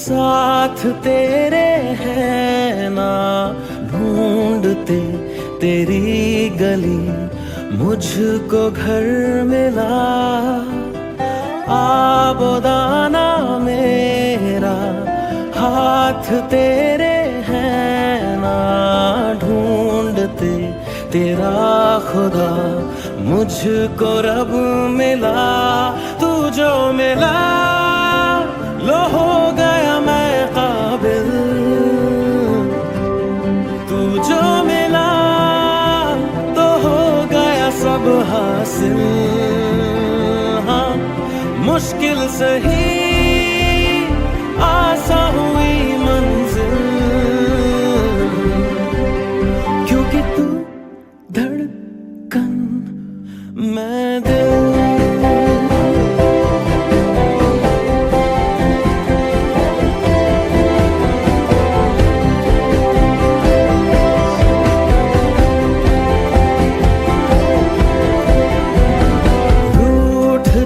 साथ तेरे हैं ना, ढूंढते तेरी गली मुझको घर मिला। आबोदाना मेरा हाथ तेरे हैं ना, ढूंढते तेरा खुदा मुझको रब मिला। तू जो मिला लो हो गया मैं काबिल, तू जो मिला तो हो गया सब हासिल। हाँ मुश्किल सही आसा हुई मंजिल, क्योंकि तू धड़कन मैं दिल।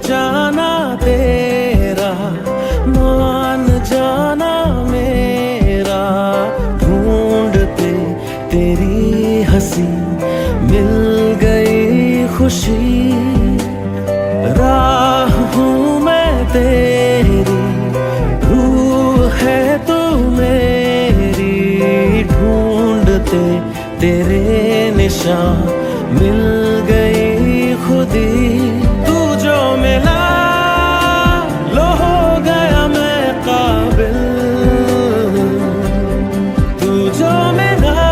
जाना तेरा मान जाना मेरा, ढूंढते तेरी हंसी मिल गई खुशी। राह हूँ मैं तेरी, रूह है तू मेरी, ढूंढते तेरे निशान मिल गई खुदी। मिला लो हो गया मैं काबिल, तू जो मिला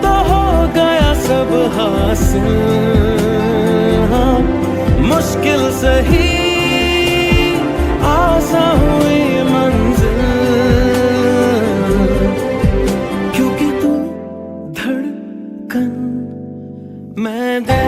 तो हो गया सब हासिल। हाँ मुश्किल सही आसा हुई मंजिल, क्योंकि तू धड़कन मैं दिल।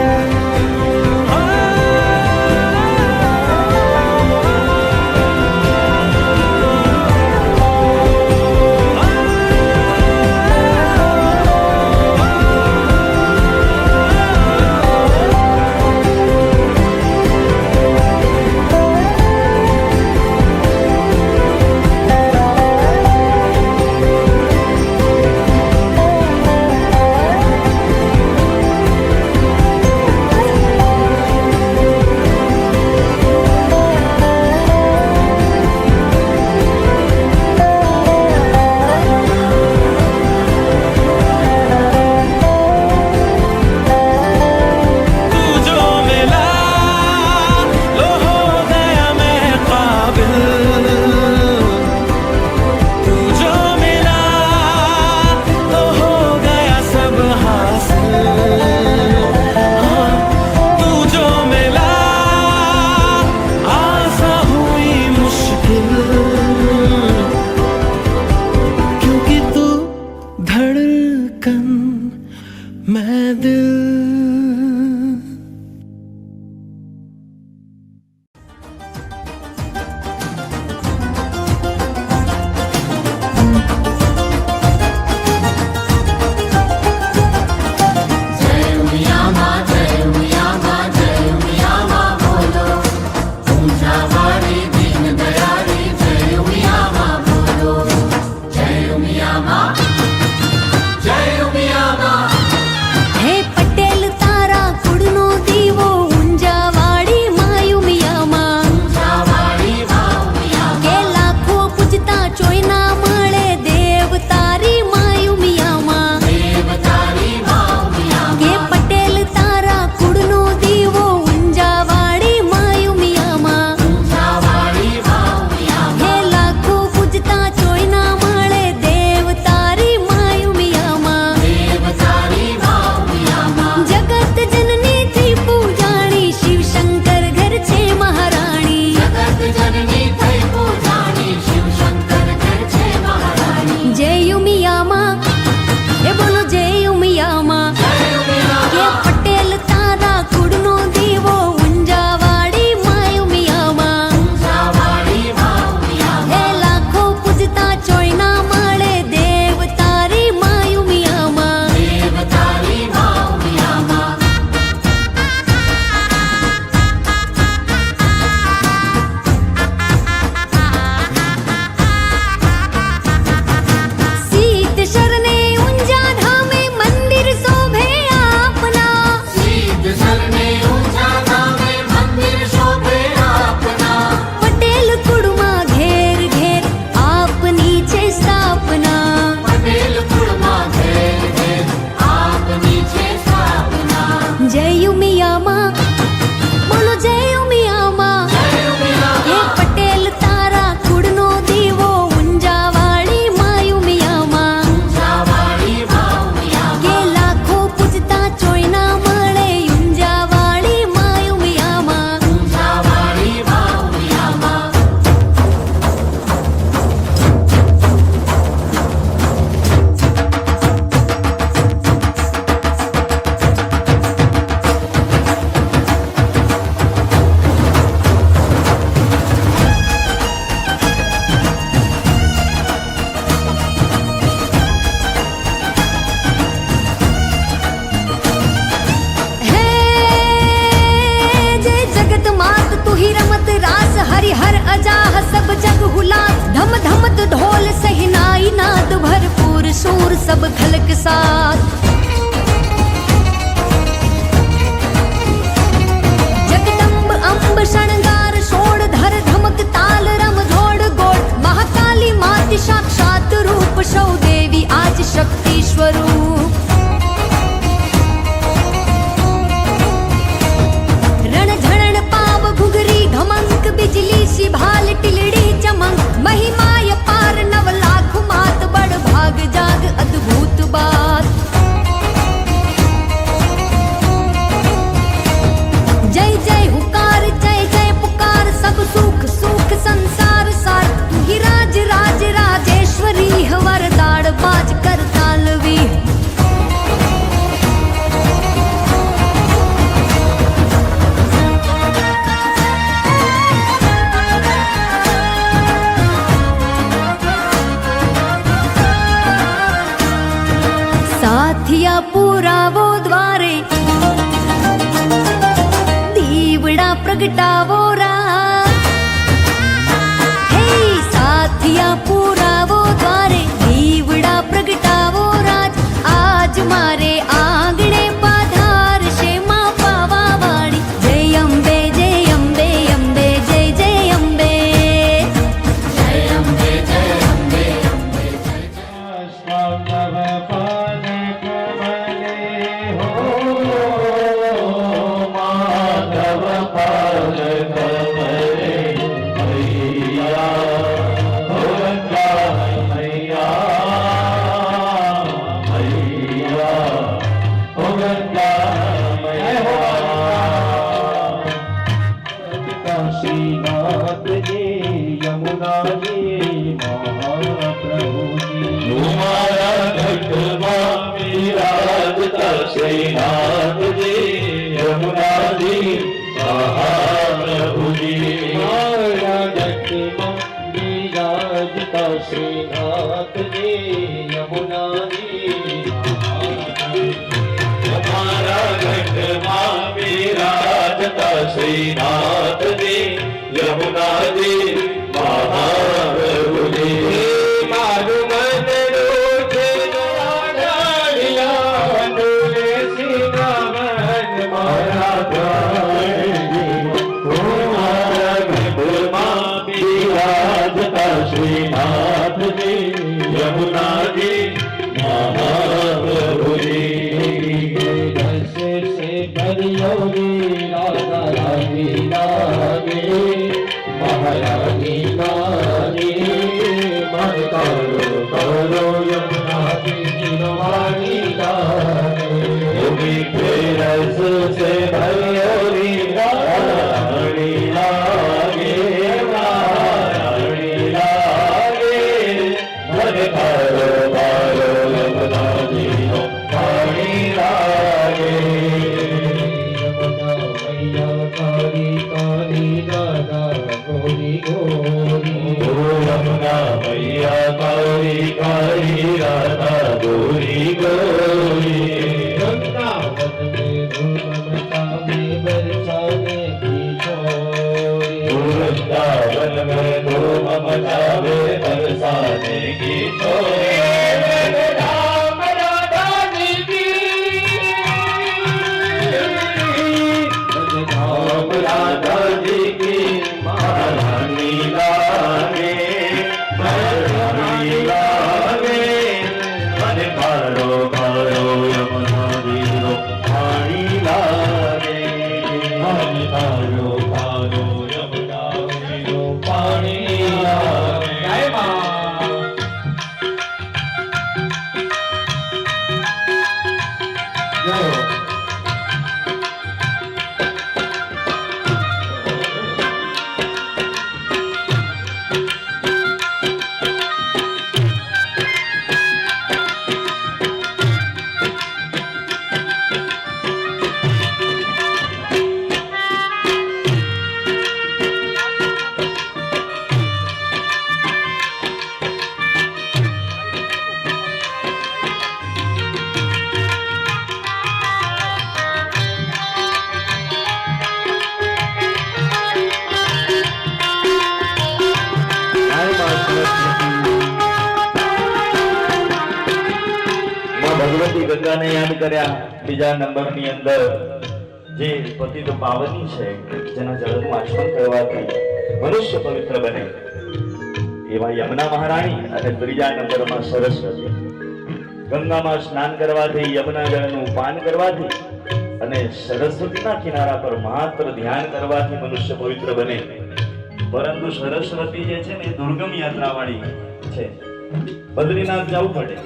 हरिहर अजाह सब जग हुलास, धम धमत ढोल सहनाई नाद, भरपूर शूर सब खलक साथ। जगदम्ब अम्ब शृंगार शोड़, धर धमक ताल रम झोड़ गोड़, महाकाली माति साक्षात रूप, शौ देवी आज शक्ति स्वरूप। रण झणन पाव घुघरी घमंक, बिजली सी भाल टिलड़ी चमक, महिमाय पार नव लाख मात, बड़ भाग जाग अद्भुत बात। जय जय हुकार जय जय पुकार, सब सुख सुख संसार सार, तू ही राज राज राजेश्वरी, वरदान बाज कर तालवी। साथिया पुरावो द्वारे, दीवड़ा प्रगटावो राज। हे साथिया पुरावो द्वारे, दीवड़ा प्रगटावो राज, आज मारे आंगणे पाधार शे मां पावा वाणी। जय अम्बे जय अम्बे अम्बे जय जय अम्बे, जय अम्बे जय अम्बे अम्बे जय काशीनाथ जी यमुना जी महाप्रभु जी, तुम्हारा घटवा विराजता श्रीनाथ जी यमुना जी महाप्रभु जी, तुम्हारा घटवा विराजता श्रीनाथ जी यमुना जी हमारा घटवा विराजता श्रीनाथ जी यमुना जी महाप्रभु जी, मारू मन रोजे डालिया डोले सीना मन मारा तुम्हारा घटवा विराजता श्रीनाथ जी यमुना जी महाप्रभु जी, योगी राधा रानी लागे महारानी लागे, मन करो करो यमुना की वाणी लागे, योगी के रस से भयोरी रानी लागे महारानी लागे, मन करो करो यमुना की वाणी लागे। यमुना मैया काली काली राधा गोरी गोरी, वृंदावन में धूमता में बरसाने की छोरी, वृंदावन में धूम मचावे बरसाने की छोरी, राम राधा जी की, राम राधा जी की महारानी लागे महारानी लागे, मन कारो ભગવતી ગંગાને યાદ કર્યા. બીજા નંબરની અંદર જે પતિત પાવની છે, જેના જળનું આચમન કરવાથી મનુષ્ય પવિત્ર બને, એવા યમુના મહારાણી. અને ત્રીજા નંબરમાં સરસ્વતી. ગંગામાં સ્નાન કરવાથી, યમુના જળનું પાન કરવાથી અને સરસ્વતીના કિનારા પર માત્ર ધ્યાન કરવાથી મનુષ્ય પવિત્ર બને. પરંતુ સરસ્વતી જે છે ને એ દુર્ગમ યાત્રાવાળી છે. બદ્રીનાથ જવું પડે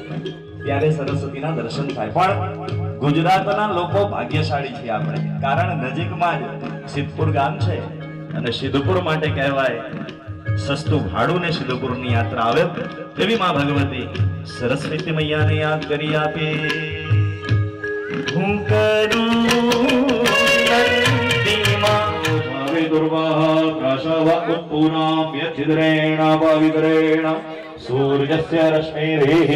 ત્યારે સરસ્વતીના દર્શન થાય. પણ ગુજરાતના લોકો ભાગ્યશાળી છીએ આપણે, કારણ નજીકમાં જ સિદ્ધપુર ગામ છે અને સિદ્ધપુર માટે કહેવાય સસ્તું ભાડું ને સિદ્ધપુરની યાત્રા આવે. એવી માં ભગવતી સરસ્વતી મૈયાને યાદ કરી આપે. હું કરું પવિત્રેણ સૂર્યસ્ય રશ્મિરેઃ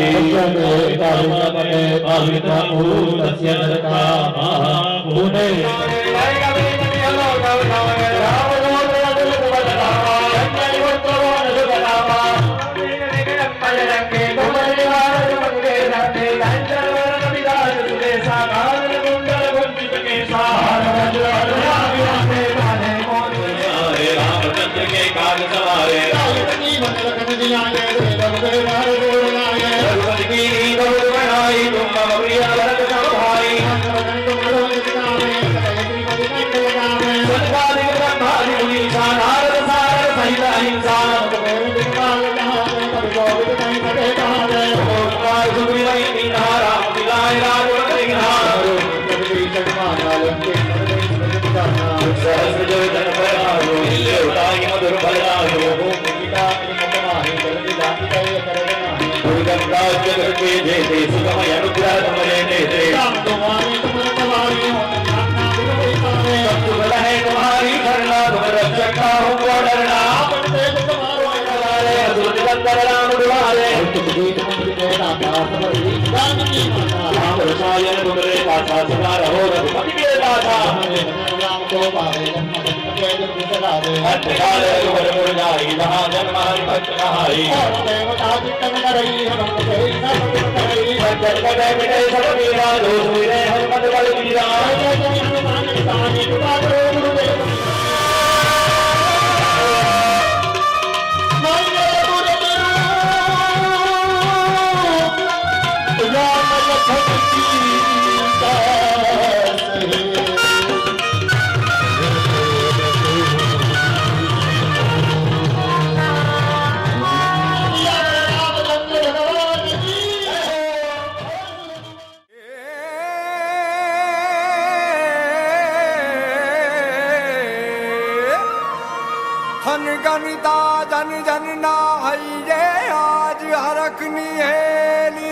जन जन ना हईरे आज हरकनी है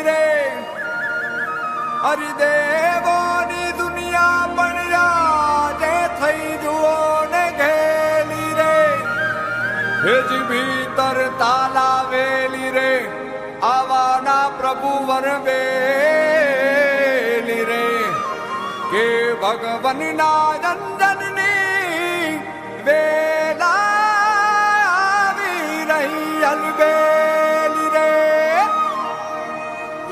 रे हरिदेवोनी दुनिया बन जे थई जुओ ने घेली रे हेज भीतर ताला वेली रे आवाना प्रभु वर बेली रे के भगवन ना जन जननी वेला अलबेली रे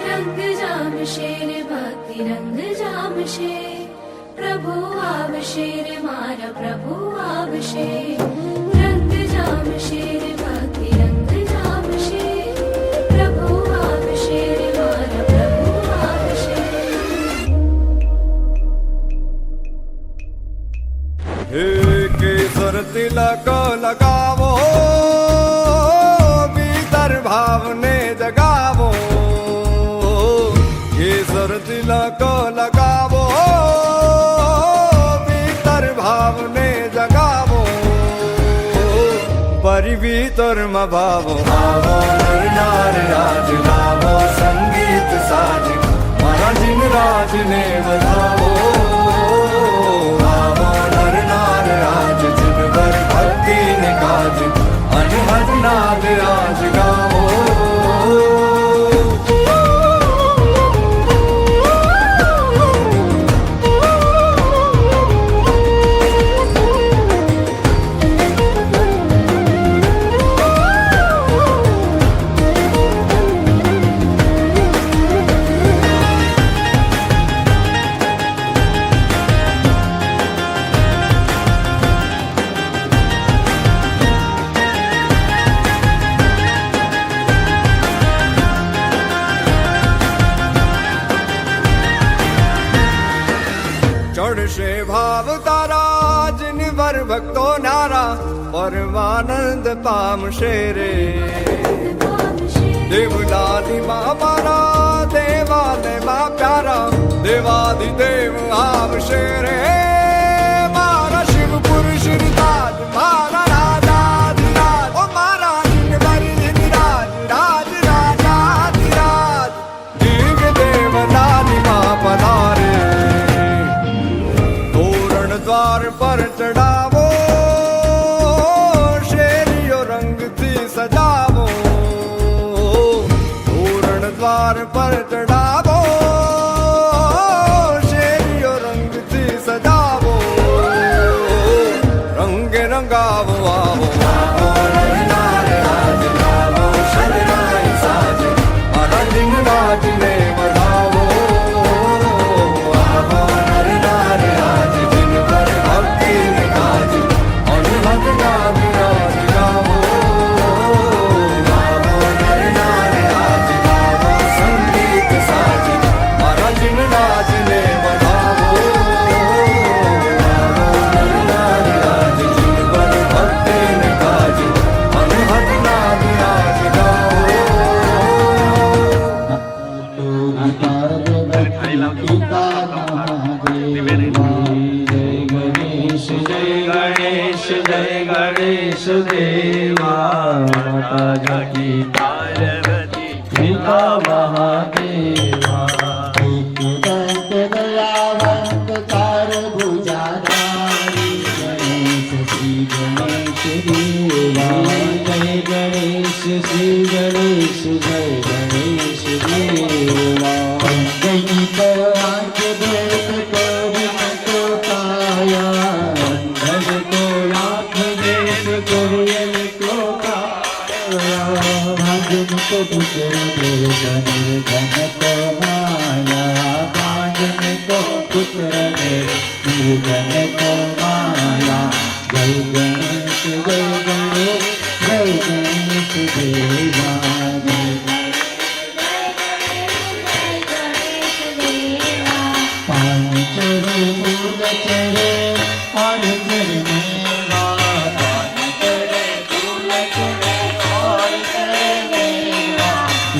रंग जाम शेर भक्ति रंग जाम शेर प्रभु आव शेर मारा प्रभु आव शेर रंग जाम शेर भक्ति रंग जाम शेर प्रभु आव शेर मारा प्रभु आव शेर हे केसर तिलक लगावो भावने जगावो केसर तिलक लगावो भीतर भावने जगावो परि भीतर भावो आवो नार राज गावो संगीत साज महाजिन राज ने बधावो आवो नर नार राज जिन पर भक्ति ने काज अनहद नाद राज गावो बढ़शे भाव तारा जिनवर भक्तो नारा परमानंद पामशे रे देवलाली माँ मारा देवालय माँ प्यारा देवादिदेव आवशे रे मारा शिव पुरुष राज मारा राजाधिराज ओ मारा जिनवर जिनराज राज राजाधिराज दिव्य देवलाली माँ पधारे तोरण द्वार पर चढ़ावो शेरियो रंग थी सजावो तोरण द्वार पर चढ़ावो शेरियो रंग थी सजावो रंग रंगावो आवो आवो नरनार राज गावो शरणाई साज मारा दिन राज ने बढ़ावो आवो नरनार राज दिन पर भक्ति निकाज अनुभव नाम राज गावो आवो नरनार राज गावो संगीत साज मारा दिन राज ने बढ़ावो आवो नरनार राज दिन पर भक्ति निकाज अनुभव नाम राज गावो जय गणेश देवा माता जाकी पार्वती पिता महादेवा दंत दयावंत कार भुजाधारी गणेश श्री गणेश देवा जय गणेश श्री गणेश जय गणेश देवा गणित आंख देख कर को काया अंधन को आंख देख कोयल को काया भाजन को पुत्र निर्धन को माया भाजन को पुत्र निर्धन को माया जय गणेश जय गणेश जय गणेश देवा पाँच मूल चढ़े और मेवा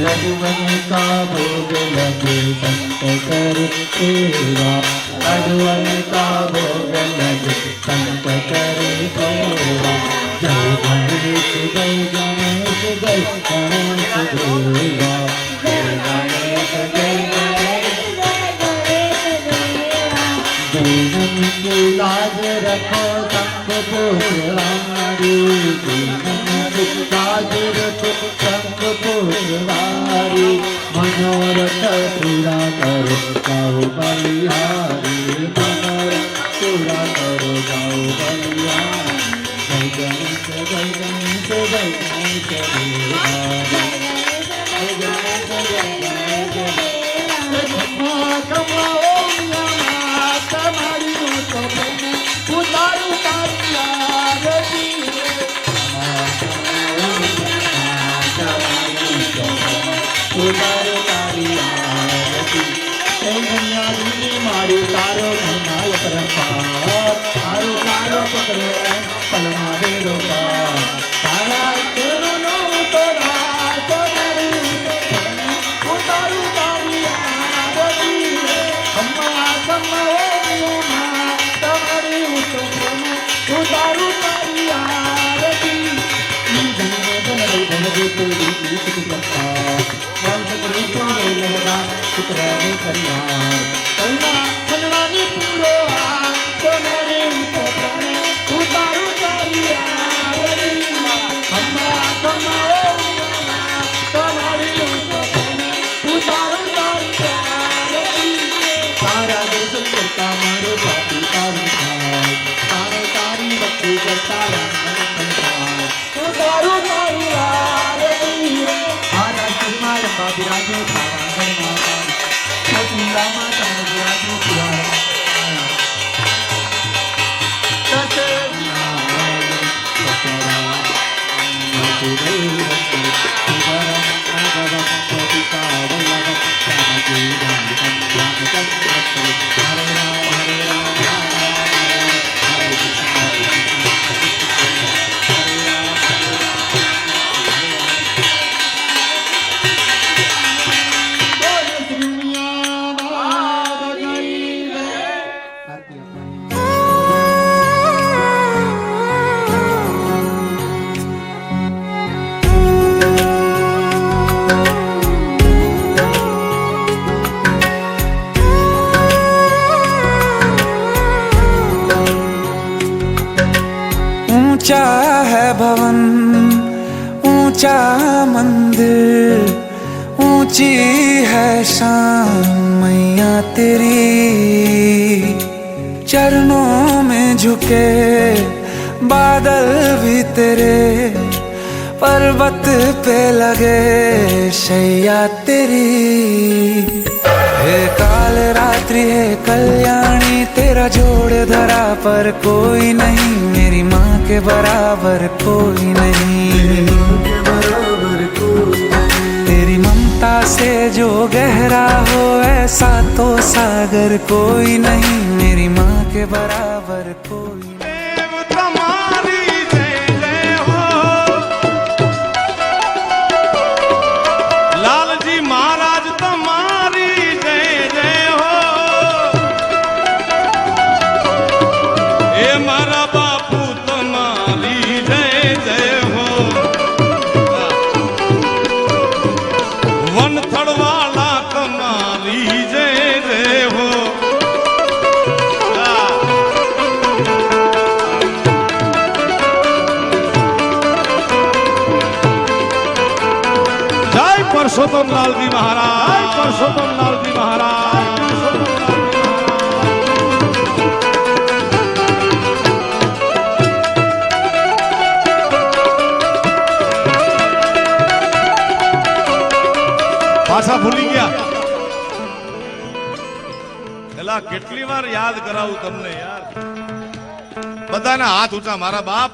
लडुवन का भोग लगे संत कर सेवा लडुवन का भोग लगे संत कर सेवा जय गणेश जय गणेश जय गणेश देवा जय गणेश जय गणेश दीनन की लाज रखो संग पुरवारी दीनन की लाज रखो संग पुरवारी मनोरथ पूरा करो गाओ बलिहारी मनोरथ पूरा करो गाओ बलिहारी जय गणेश जय गणेश जय गणेश देवा जय गणेश जय गणेश देवा खमा ओम नमः तुम्हारी तो मैंने उतारू तारी आरती उतारू तारी आरती कन्या दूनी मारू तारो नाय परंपार तारो तारो पकड़े पलमा दे रोका तारा तेरो नो तोरा तोरी उतारू तारी आरती अम्मा कम्मा ओमा तुम्हारी उतारू तारी आरती धन तोरी सुखता वंश कृष्ण लगा पुत्र कल्याण कन्या कल्याणी पूरो तुम्हारे उतरने उतारू तारी आरती अम्मा कम्मा ओमा तुम्हारी उतरने उतारू तारी आरती तारा देश करता मारो पापी तारी तारे तारी भक्ति करता उतारू तारी आरती आरा श्रीमान बाबी राजू भावांगण माता छोटी रामा चंद्र राजू पुराण सचे नारायण सचरा मधुदेव शिवरम आगवम प्रतिका वल्लभम सामजी राम संज्ञान चंद्र हरे राम ऊंचा है भवन, ऊंचा मंदिर, ऊंची है शान मैया तेरी। चरणों में झुके बादल भी तेरे, पर्वत पे लगे शैया तेरी। हे काल रात्रि है कल्याणी, तेरा जोड़ धरा पर कोई नहीं, मेरी माँ के बराबर कोई नहीं। तेरी ममता से जो गहरा हो ऐसा तो सागर कोई नहीं, मेरी माँ के बराबर कोई नहीं। परसोत्तम लाल जी महाराज, परसोत्तम लाल जी महाराज। પાછા ભૂલી ગયા એલા કેટલી વાર યાદ કરાવું તમને યાર। બધાના હાથ ઊંચા મારા બાપ।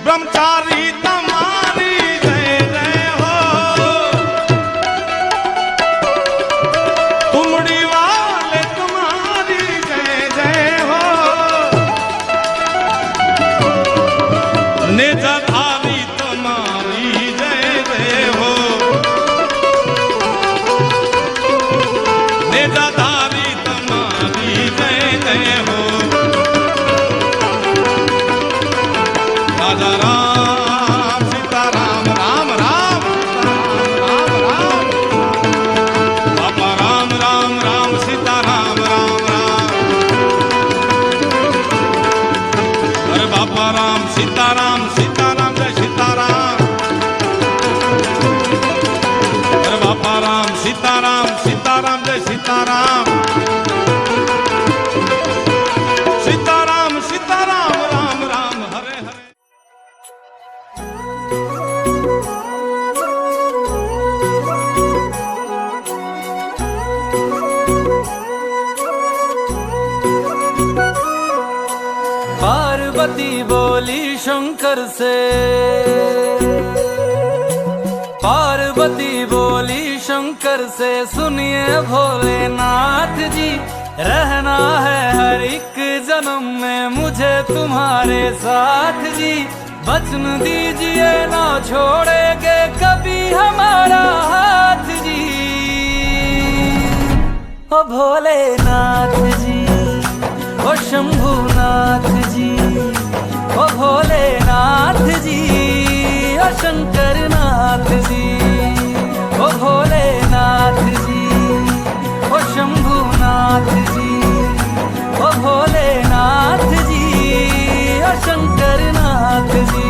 ब्रह्मचारी तुम्हारी जय जय हो, तुमड़ी वाले तुम्हारी जय जय हो, नेजाधारी तुम्हारी जय जय हो, नेजाधारी तुम्हारी जय जय हो। राजा राम सीता राम राम राम राम राम, बापा राम राम राम सीता राम राम राम। अरे बापा राम सीता राम जय सीताराम। अरे बापा राम सीताराम जय सीताराम। सीताराम सीताराम राम राम हरे हरे। पार्वती बोली शंकर से, पार्वती बोली शंकर से, सुनिए भोलेनाथ जी, रहना है हर एक जन्म में मुझे तुम्हारे साथ जी। वचन दीजिए ना छोड़ेंगे कभी हमारा हाथ जी। ओ भोलेनाथ जी, ओ शंभुनाथ जी, ओ भोलेनाथ जी, ओ शंकरनाथ जी, ओ भोलेनाथ जी, ओ शंभुनाथ जी, ओ भोलेनाथ जी, ओ शंकरनाथ जी।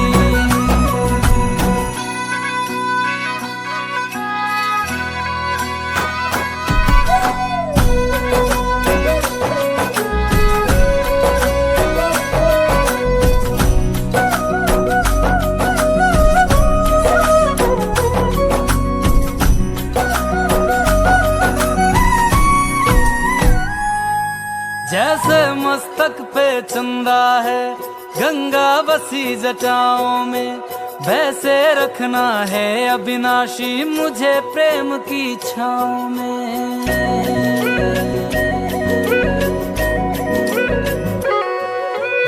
जैसे मस्तक पे चंदा है गंगा बसी जटाओं में, वैसे रखना है अविनाशी मुझे प्रेम की छाँव में।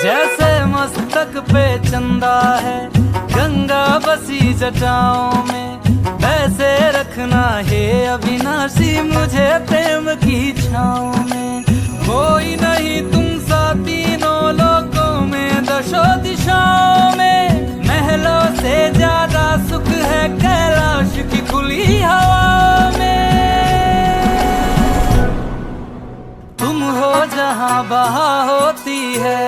जैसे मस्तक पे चंदा है गंगा बसी जटाओं में, वैसे रखना है अविनाशी मुझे प्रेम की छाँव में। कोई नहीं तुम सा तीनों लोकों में, दशों दिशाओं में, महलों से ज्यादा सुख है कैलाश की खुली हवा में। तुम हो जहाँ बहा होती है।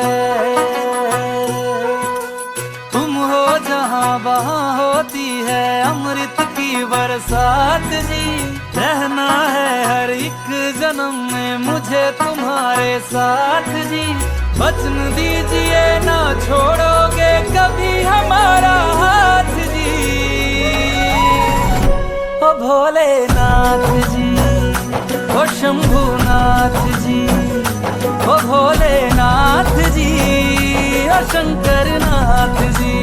तुम हो जहाँ वहाँ होती है अमृत की बरसात जी। रहना है हर एक जन्म में मुझे तुम्हारे साथ जी। वचन दीजिए ना छोड़ोगे कभी हमारा हाथ जी। ओ भोलेनाथ जी, ओ शंभुनाथ जी, ओ भोलेनाथ जी, ओ शंकरनाथ जी,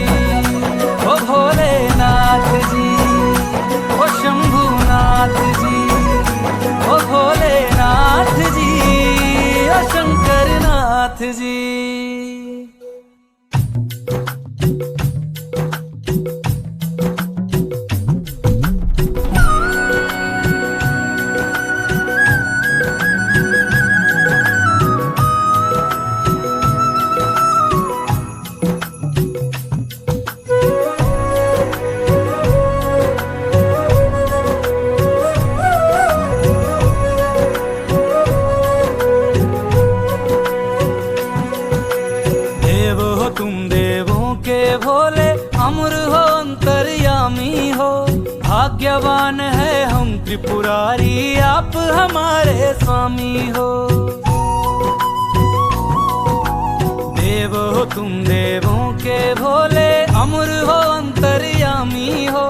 ओ भोलेनाथ जी, ओ शंभुनाथ जी, ओ भोलेनाथ जी, ओ शंकरनाथ जी। भाग्यवान है हम त्रिपुरारी आप हमारे स्वामी हो। देव हो तुम देवों के भोले अमर हो अंतर्यामी हो।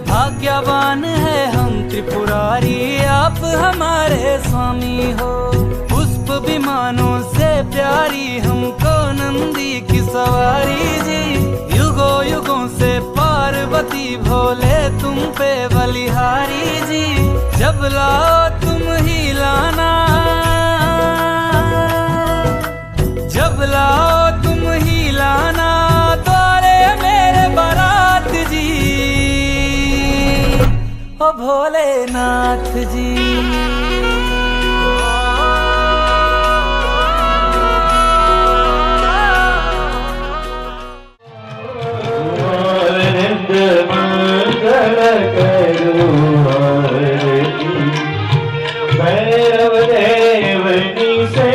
भाग्यवान है हम त्रिपुरारी आप हमारे स्वामी हो। पुष्प विमानों से प्यारी हमको नंदी की सवारी जी। युगों युगों से पार्वती भोले तुम पे बलिहारी जी। जब लाओ तुम ही लाना, जब लाओ तुम ही लाना द्वारे मेरे बारात जी। ओ भोलेनाथ जी, भैरव देवनी से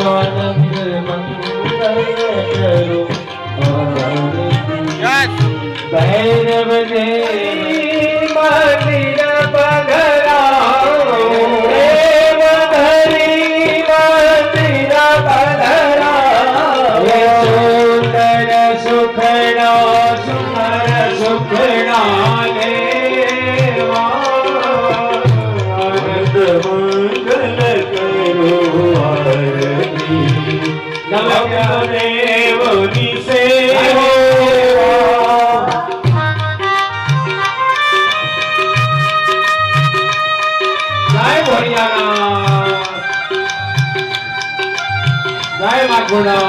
आनंद मंगल करो। भैरव देवी मंदिर पधराओ, देव धरी मंदिर पधराओ। सुंदर सुखना सुंदर सुखना देवनी से जय भोलियानाथ, जय माखुड़ा।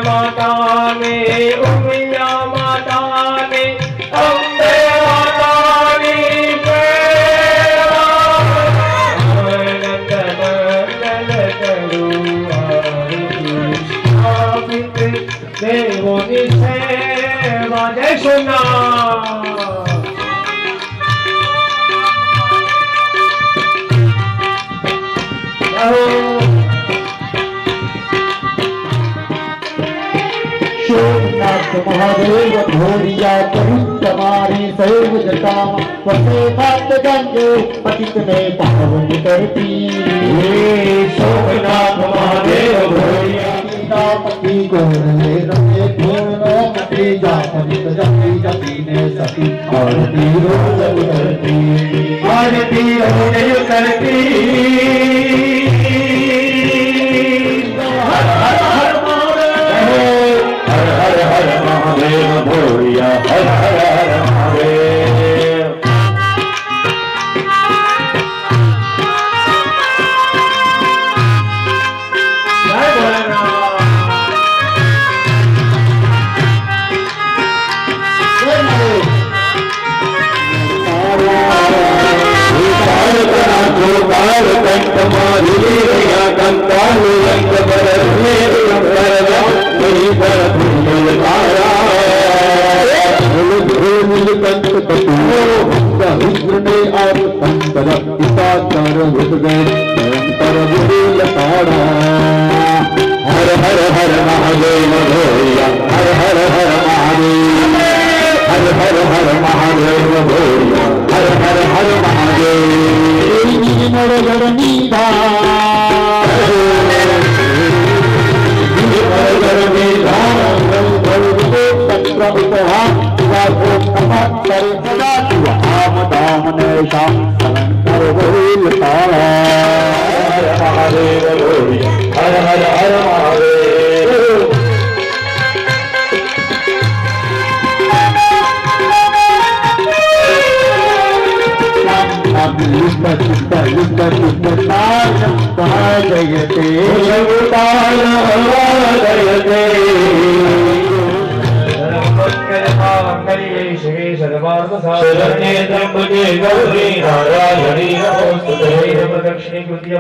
माता ने उमिया माता ने अम्बे माता ने देवों सेवा जय सुना। सोमनाथ महादेव भोरिया कहीं तुम्हारी सैव जटाम वसे मात गंगे पतित में पावन करती। सोमनाथ महादेव भोरिया પતિ ગોરલે રમે પૂર્ણો પતિ જાપનિત જપી જપીને સતી આરતી રોજ કરતી આરતી રોજ કરતી હર હર હર મહાદેવ ભોળિયા હર હર હર મહાદેવ હર હર હર મહાદેવ ભોળિયા હર હર હર મહાદેવ હર હર હર મહાદેવ ભોળિયા હર હર હર મહાદેવ નરગરની મહાદેવ ભોળિયા હર હર હર મહાદેવ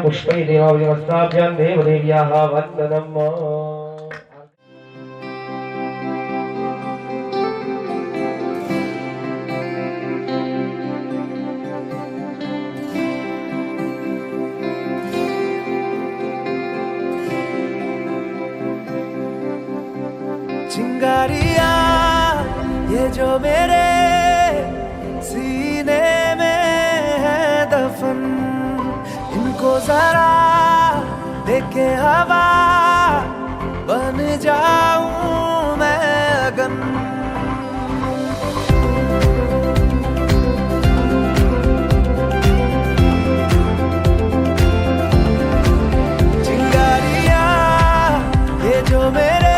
પુષ્પૈ દેવાભ્યમસ્તાભ્યામ દેવદેવ્યાઃ વંદનમ चिंगारिया ये जो मेरे सीने में है दफन, इनको जरा देखे हवा बन जाऊं मैं अगन। चिंगारिया ये जो मेरे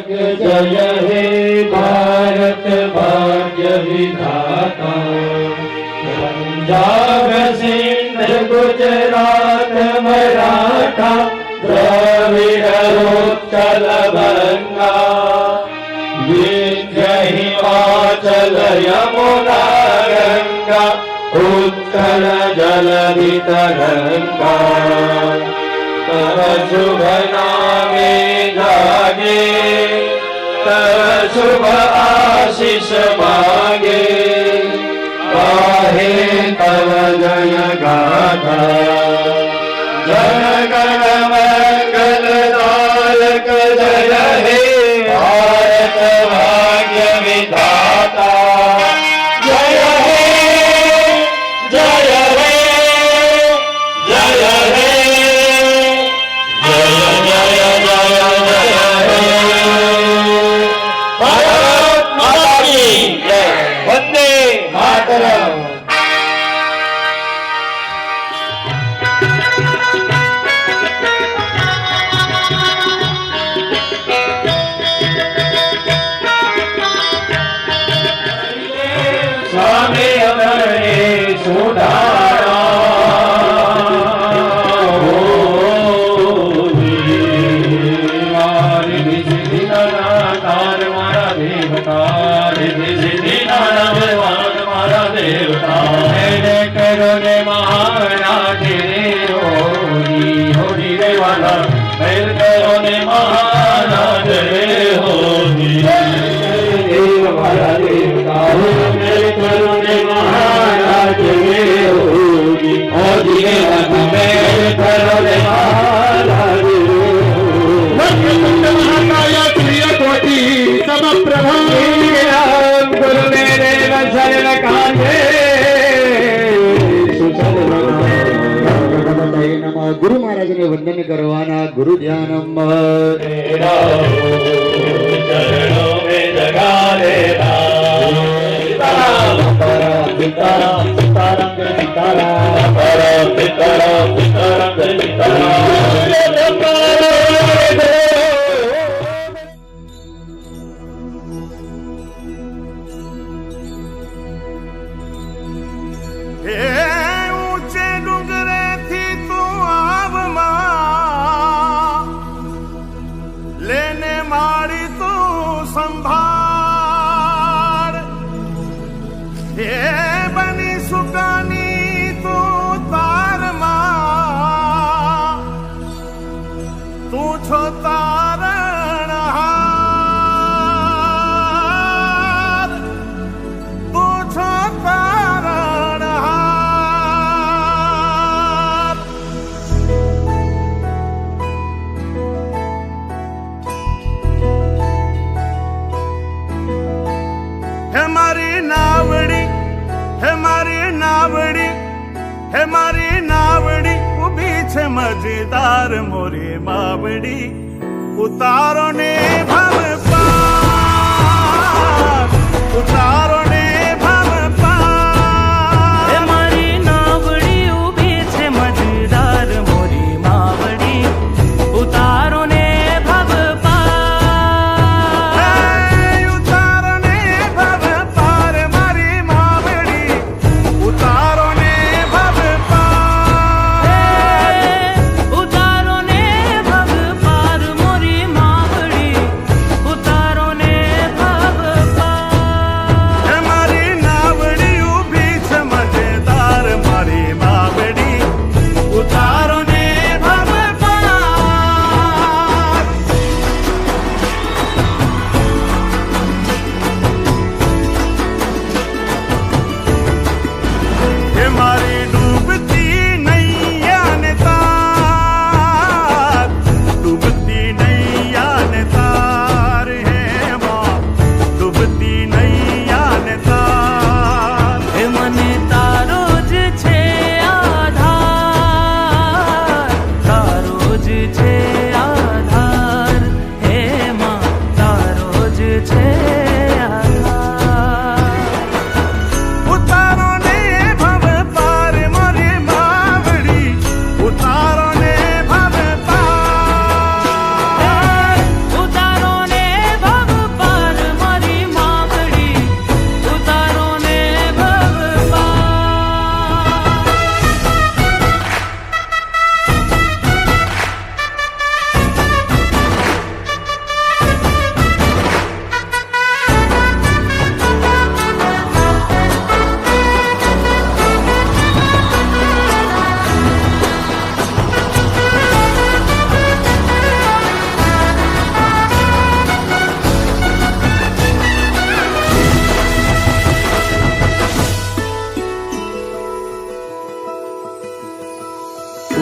जय हे भारत भाग्य विधाता पंजाब सिंध गुजरात मराठा द्रविड़ उत्कल गंगा विंध्य हिमाचल यमुना गंगा उत्कल जलधि तरंगा तव शुभ नामे जागे तव शुभ आशीष मांगे गाहे तव जय गाथा जन गण मंगल दायक जय हे भारत भाग्य विधाता जय हे जय हे जय हे जय जय जय जय हे भारत माता की जय वंदे मातरम। स्वामी अमरे सुधारा मारा देवता मारा देवता करो ने महाराज रे होरी रे वाला मेर करो ने महाराज रे होरी देव मारा देवता मेरे करो ने महाराज रे होरी होरी रे वाला मेरे करो ने महाराज रे कोटि सब प्रभु गुरु मेरे शरण कांधे गुरु महाराज ने वंदन करवाना गुरु ध्यानम चरणों में जगा देना सीताराम सीताराम सीताराम सीताराम सीताराम सीताराम सीताराम ऊंचे डुंगरे थी तू आवमा लेने मारी तू संभार ये बनी सुकानी तू तारमा तू छो तारणहार तू छो हे मारी नावड़ी उभी छे मजेदार मोरी मावड़ी उतारो ने भव पार उतारो ने भव पार हे मारी नावड़ी उभी छे मजेदार मोरी मावड़ी उतारो ने भव पार उतारो ने भव पार मारी मावड़ी उतारो ने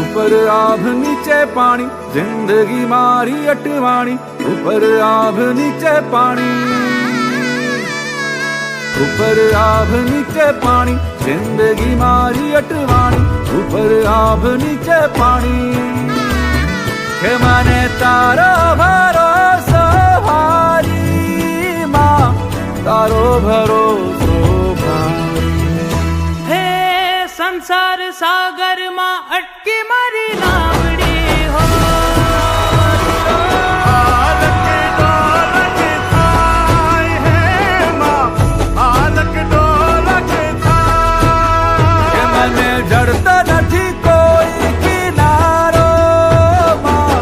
ऊपर आभ नीचे पानी जिंदगी मारी अटवाणी ऊपर आभ नीचे पानी ऊपर आभ नीचे पानी जिंदगी मारी अटवाणी ऊपर आभ नीचे पानी के माने तारो भरोसो भारी माँ तारो भरोसो भारी हे संसार सागर माँ अटकी मारी नावड़ी हो जड़ता नहीं कोई किनारो माँ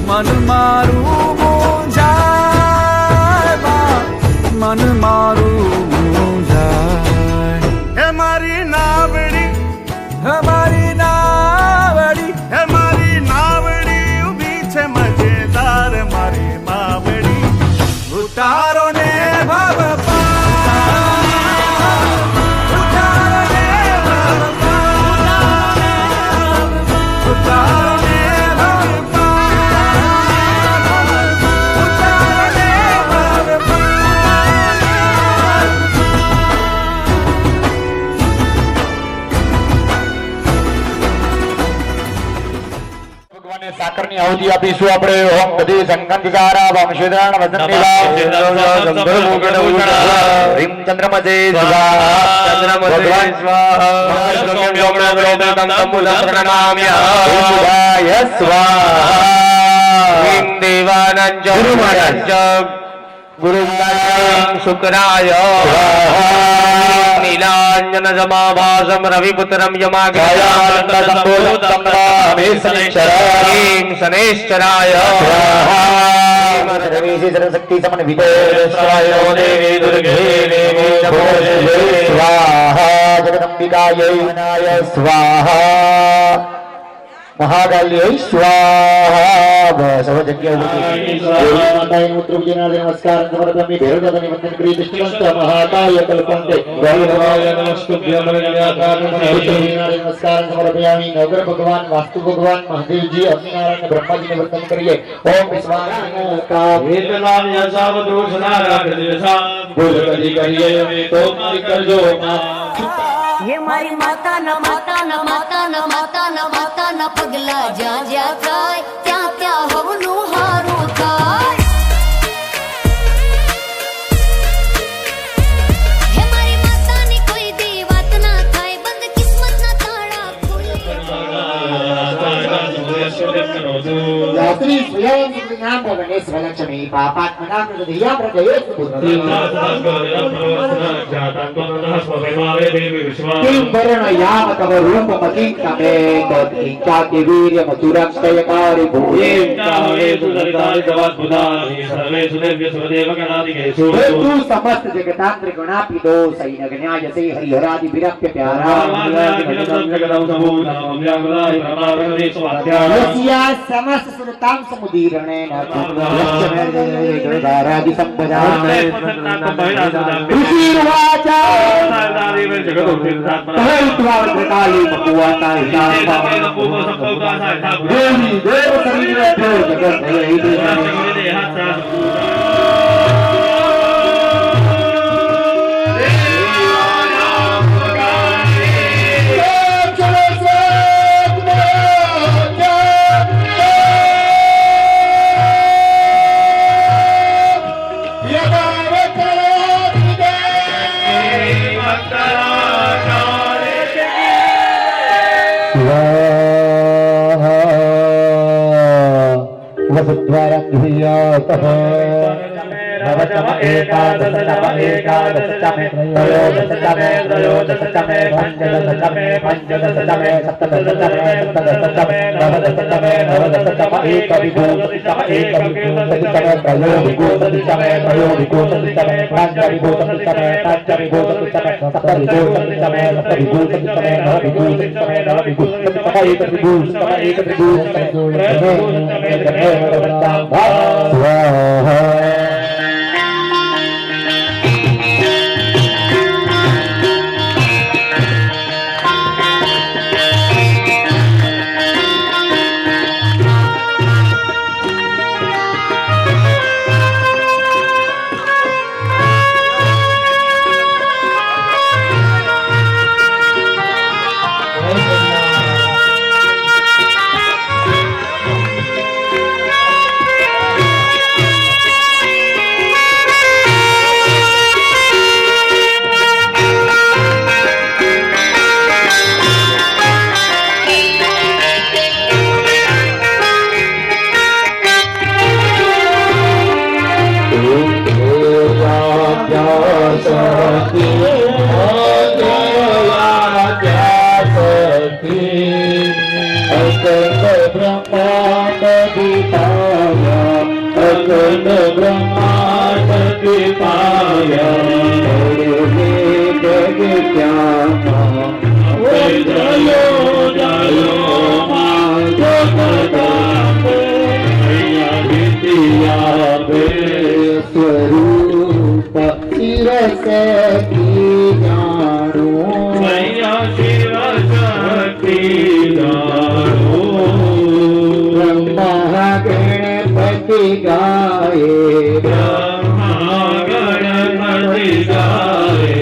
मन मारू मुंझाए माँ मन मारू मुंझाए हमारी नावड़ी हमारी नावड़ी हमारी नावड़ी उभी छे मजेदार मारी मावड़ी उतारो ने भव સાકરની આહુતિ આપીશું આપણે ઓમ બધી સંકંતિકારા વંશીધરણ રીમ ચંદ્રમતે સ્વાહા ચંદ્રમતે સ્વાહા સ્વાહા દેવાનંદ ગુરુ મહારાજ गुरु शुक्राय नीलांजन समाभासम रविपुत्रम शनेश्चराय शक्ति समन देवी दुर्गे स्वाहा जगदंबिकाय स्वाहा महाकाल्यै स्वाहा सर्व जग्यावती मूत्र पूजनादि नमस्कार समर्पयामि भैरवदानी वंदन करी दृष्टिवंत महाकाय कल्पन्ते वैभवाय नमस्तुभ्यं नमस्कार समर्पयामि नवग्रह भगवान वास्तु भगवान महादेव जी अग्निनारायण ब्रह्मा जी ने वंदन करिए ओम विश्वाका वेदनाम यशाव दोषना रागदेशा बोल करी करिए तो मारी कर जो ये मारी माता न माता न माता न माता न माता न पगला ज्या ज्या થાય ત્યાં ત્યાં હવનું હારું થાય હે મારી માતાની કોઈ દી વાત ના થાય બંધ કિસ્મતના તાળા ખુલી यात्री स्वयं नाम गणेश वलक्षणे पापात्मना कृतधिया प्रजये किं वर्ण याम तव रूप मतिं तमे किंचाति वीर्य मधुरक्षयकारी भूये तू समस्त जगतांत्र गणापिदो सैनगण्यायसे हरिहरादि विरप्य प्यारा यस्या समस्त सुरतां समुदीरणे नारादि संपदा ऋषिर्वाचा तहैत्वार्धकाली मकुवाता देवी देव शरीर जगत वसुद्वारंधियातः नवतम एकादशतम एकादशतमे त्रयोदशतमे पंचदशतमे सप्तदशतमे नवदशतमे एकविंशतितमे त्रयोविंशतितमे पंचविंशतितमे सप्तविंशतितमे नवविंशतितमे स्वाहा सखी अखंड ब्रह्मांड दीपाया अखंड ब्रह्मांड दीपाया जयो जयो मां जगदम्बे विद्या स्वरूप शिरस की जानो मैया शिरस की जानो ब्रह्मा गणपति गाए ब्रह्मा गणपति गाए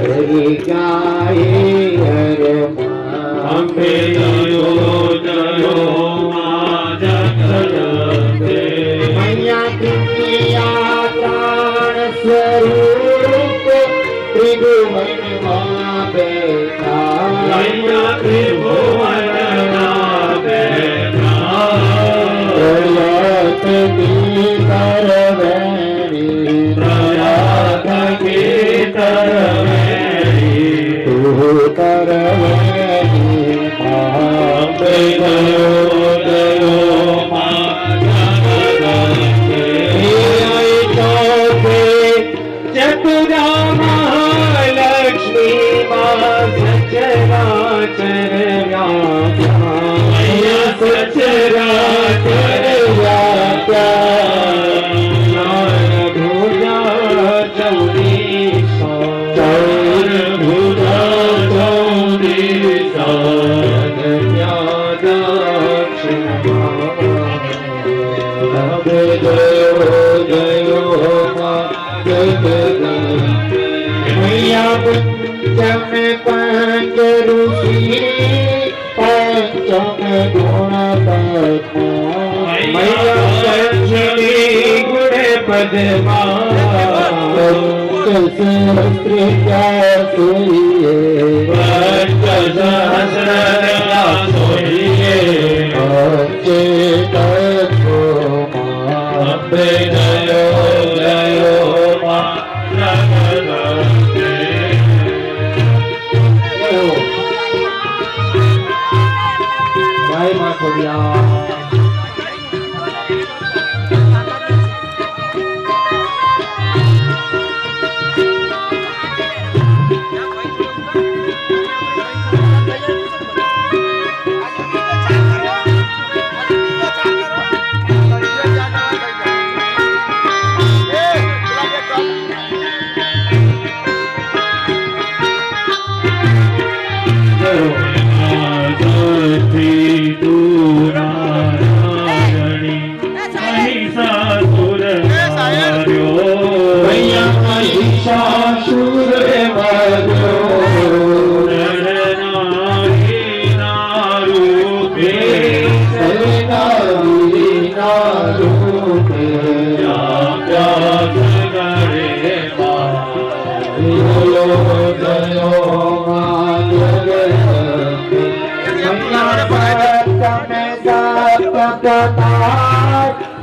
हरि गाए हरे अम्बे जयो जयो मां जगदम्बे मैया दुनिया प्राण स्वरूप त्रिभुवन मां बैठा मैया त्रिभुवन मां बैठा प्रयात की तरवेणी प्रयात की तरवेणी तू तरवेणी मां बैठो जयो मां जगदम्बे चतुरा महालक्ष्मी मां सचराचर व्याप्या मैया सचराचर व्याप्या चार भुजा चौदीसा चार भुजा चौदीसा जया दक्षिणा जयो जयो मां मैया पंचम पंच ऋषि पंचम गुण मैया पंचमी गुण पद्मा सहस्र क्या सोइए पंच सहस्र क्या सोइए पंचे तत्व अम्बे जयो जयो मां जगदम्बे जय मां खोड़िया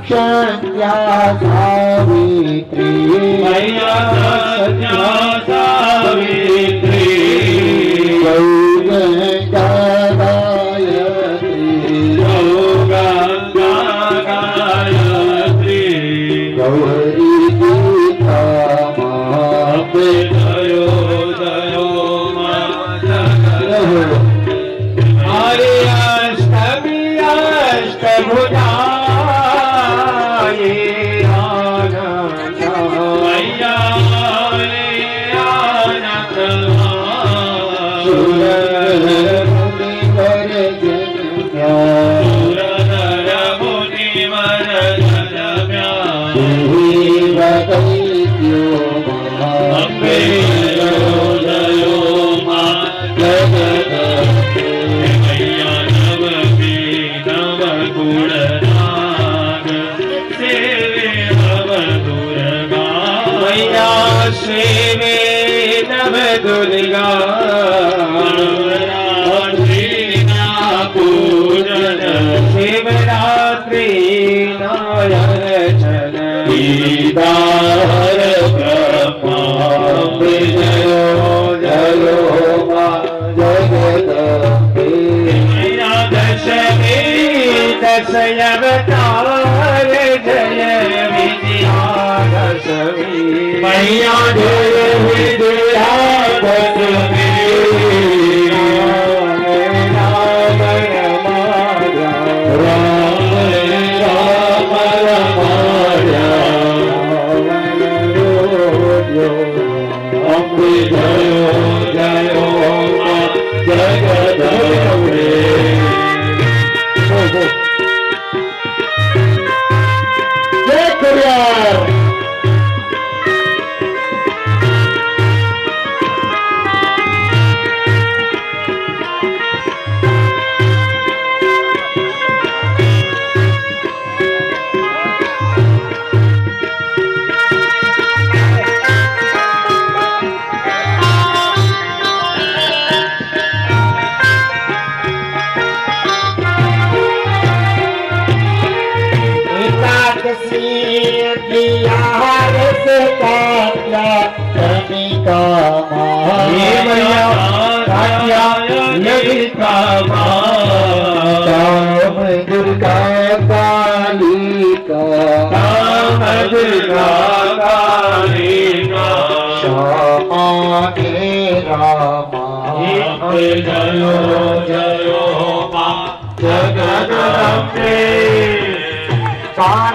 संध्या सावित्री मैया संध्या सावित्री गौगंगा गायत्री गौगंगा गायत्री गौरी गीता मां जयो जयो मां जगदम्बे हरे अष्टमी अष्टभुजा दुर्गा पूजन शिवरात्रि नारायण दीदार ब्रह्मा जयो जयो मां जगदम्बे આલસય અવતાર જય વિદ્યાધસવી મૈયા જય વિદ્યાધસવી રામ અંબે જયો જયો જગદંબે જય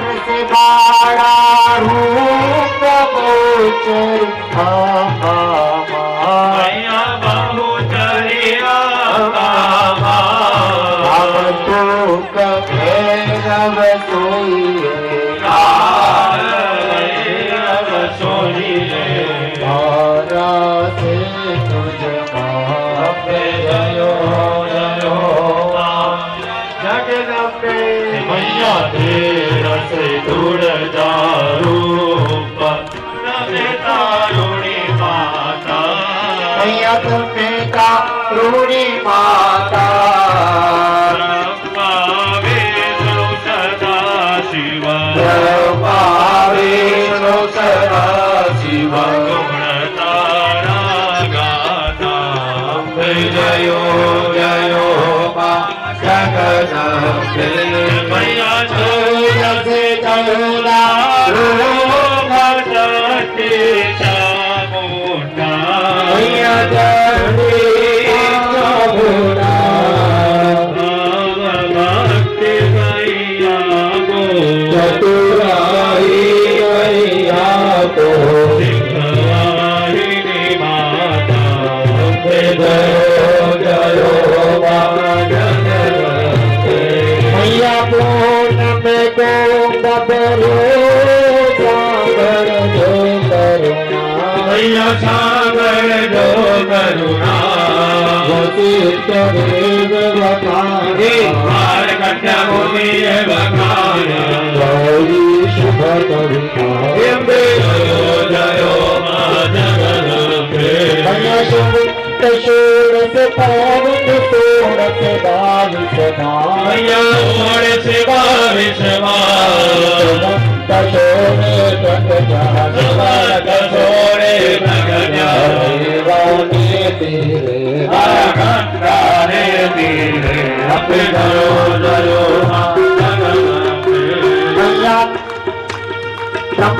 ખોડિયાર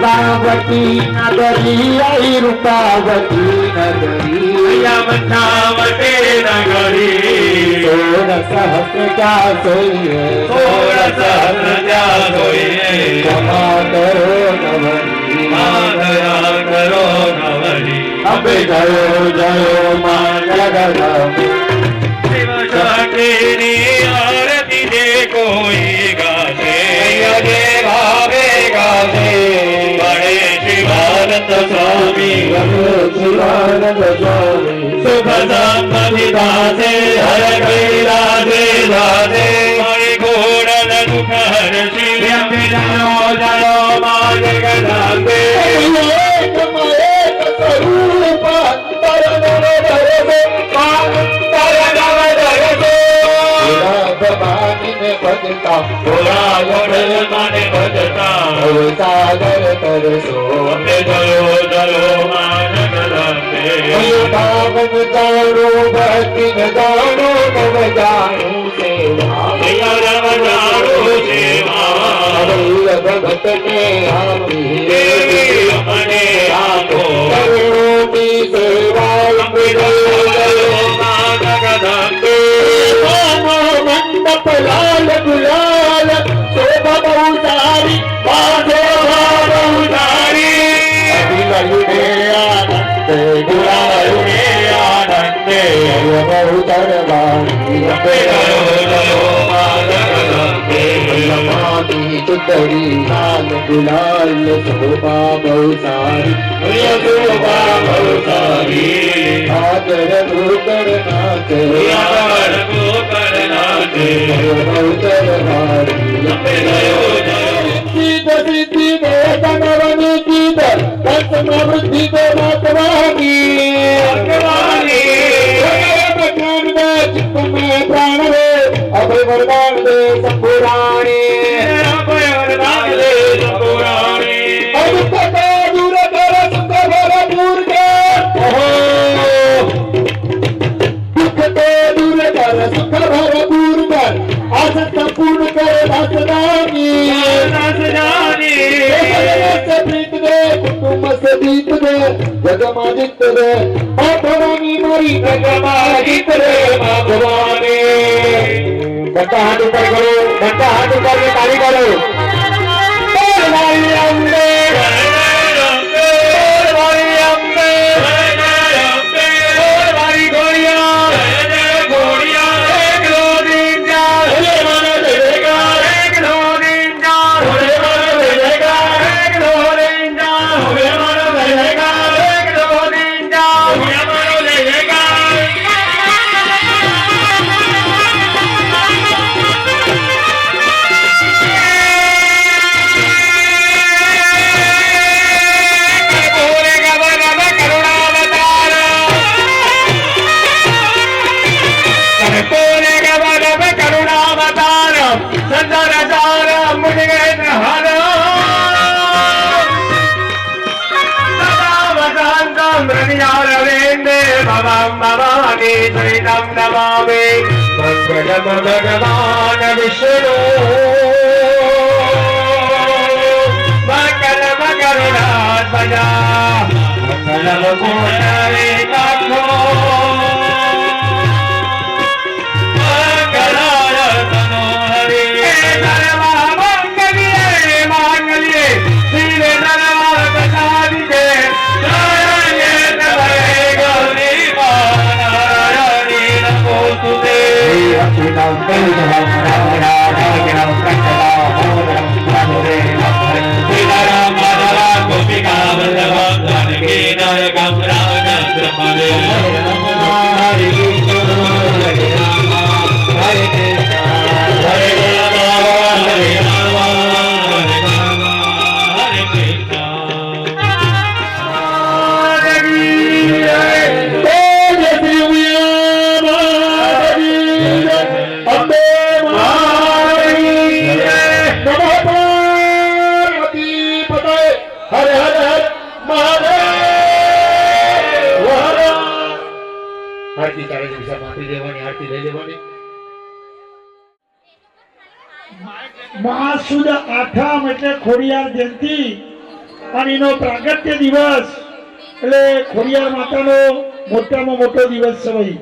रूपावती नगरी आई रूपावती नगरी यमुनावती नगरी सोलह सहस्र क्या सोइए क्षमा करो नवरी करो नवरी अब जयो जयो मां जगदम्बे शिव शक्ति आरती दे कोई गाते यदि भावे गावे बड़े शिवानंद स्वामी शिवानंद स्वामी शुभ संपत्ति दासे हर कैलासे दासे हरि घोरल दुख हर्षि जयो जयो मां जगदम्बे भजता माने भजता सागर तरसो जयो जयो मां जगदम्बे पावन दारो भक्ति दारो नव जानू सेवा रव जाणो आप लाल गुलाल शोभा बहु सारी शोभा बहु सारी अभिलयुगे आनंद गुलायुगे आनंद बहु तरवानी तुतरी लाल गुलाल शोभा बहु सारी शोभा बहु सारी आदर भूकर नाच आदर भूकर नाच बहु तरवानी सिद्ध सिद्धि दे धनवनी कीद दसम वृद्धि दे मतवानी ज्ञान दे चित्त में प्राण दे अभय वरदान दे संपुराणी अभय वरदान दे संपुराणी अदुख का दूर कर सुख भर दूर कर दुख को दूर कर सुख भर दूर कर आसक्त पूर्ण कर दासदानी से प्रीत दे कुटुंब से प्रीत दे जगमाजित दे माँ भवानी मारी जगमाजित दे माँ भवानी बंटा हाथ ऊपर करो बंटा हाथ ऊपर में ताली करो बोल भाई अम्बे बोल भाई अम्बे बोल भाई घोड़िया घोड़िया एक दो दिन जा भोले मानो देगा एक दो दिन जा भोले मानो देगा एक दो दिन जा भोले मानो देगा एक दो दिन जा भोले मानो देगा मंगलम भगवान विष्णु मंगलम करुणात्मजा मंगलम पूर्णवे काक्षो मंगलारतनो हरि सर्वा मंगल्ये मांगल्ये शिवे सर्वा प्रसादिते शरण्ये त्र्यंबके गौरी नारायणी नमोस्तुते આરતી તારે દિવસમાં આપી દેવાની આરતી લઈ લેવાની મહાસુદ આઠમ એટલે ખોડિયાર જયંતિ અને એનો પ્રાગટ્ય દિવસ એટલે ખોડિયાર માતાનો મોટામાં મોટો દિવસ છે ભાઈ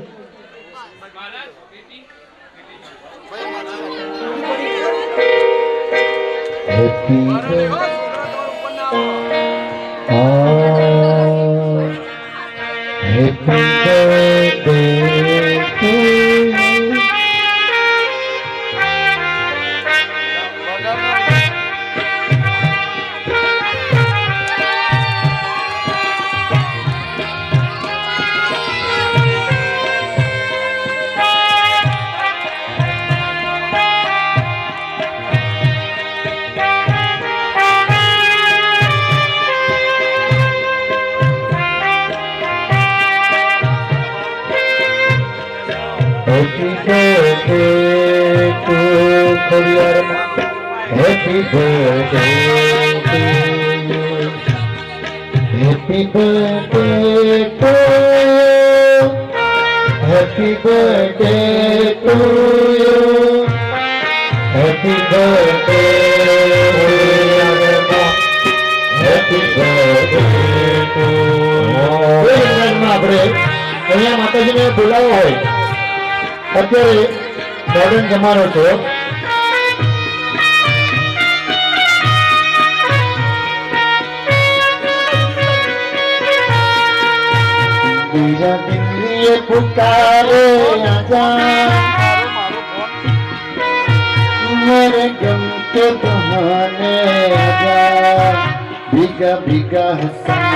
Happy birthday to Khodiar Ma. Happy birthday to you. Happy birthday to you. Happy birthday to you. Happy birthday Khodiar Ma. Happy birthday to you. આપણે અહીંયા માતાજીને બોલાવો હોય અત્યારે મોડર્ન જમાનો છો. બીજા દિલ્હીએ પુકારે આજા मेरे गम के बहाने आजा भीगा भीगा हंसना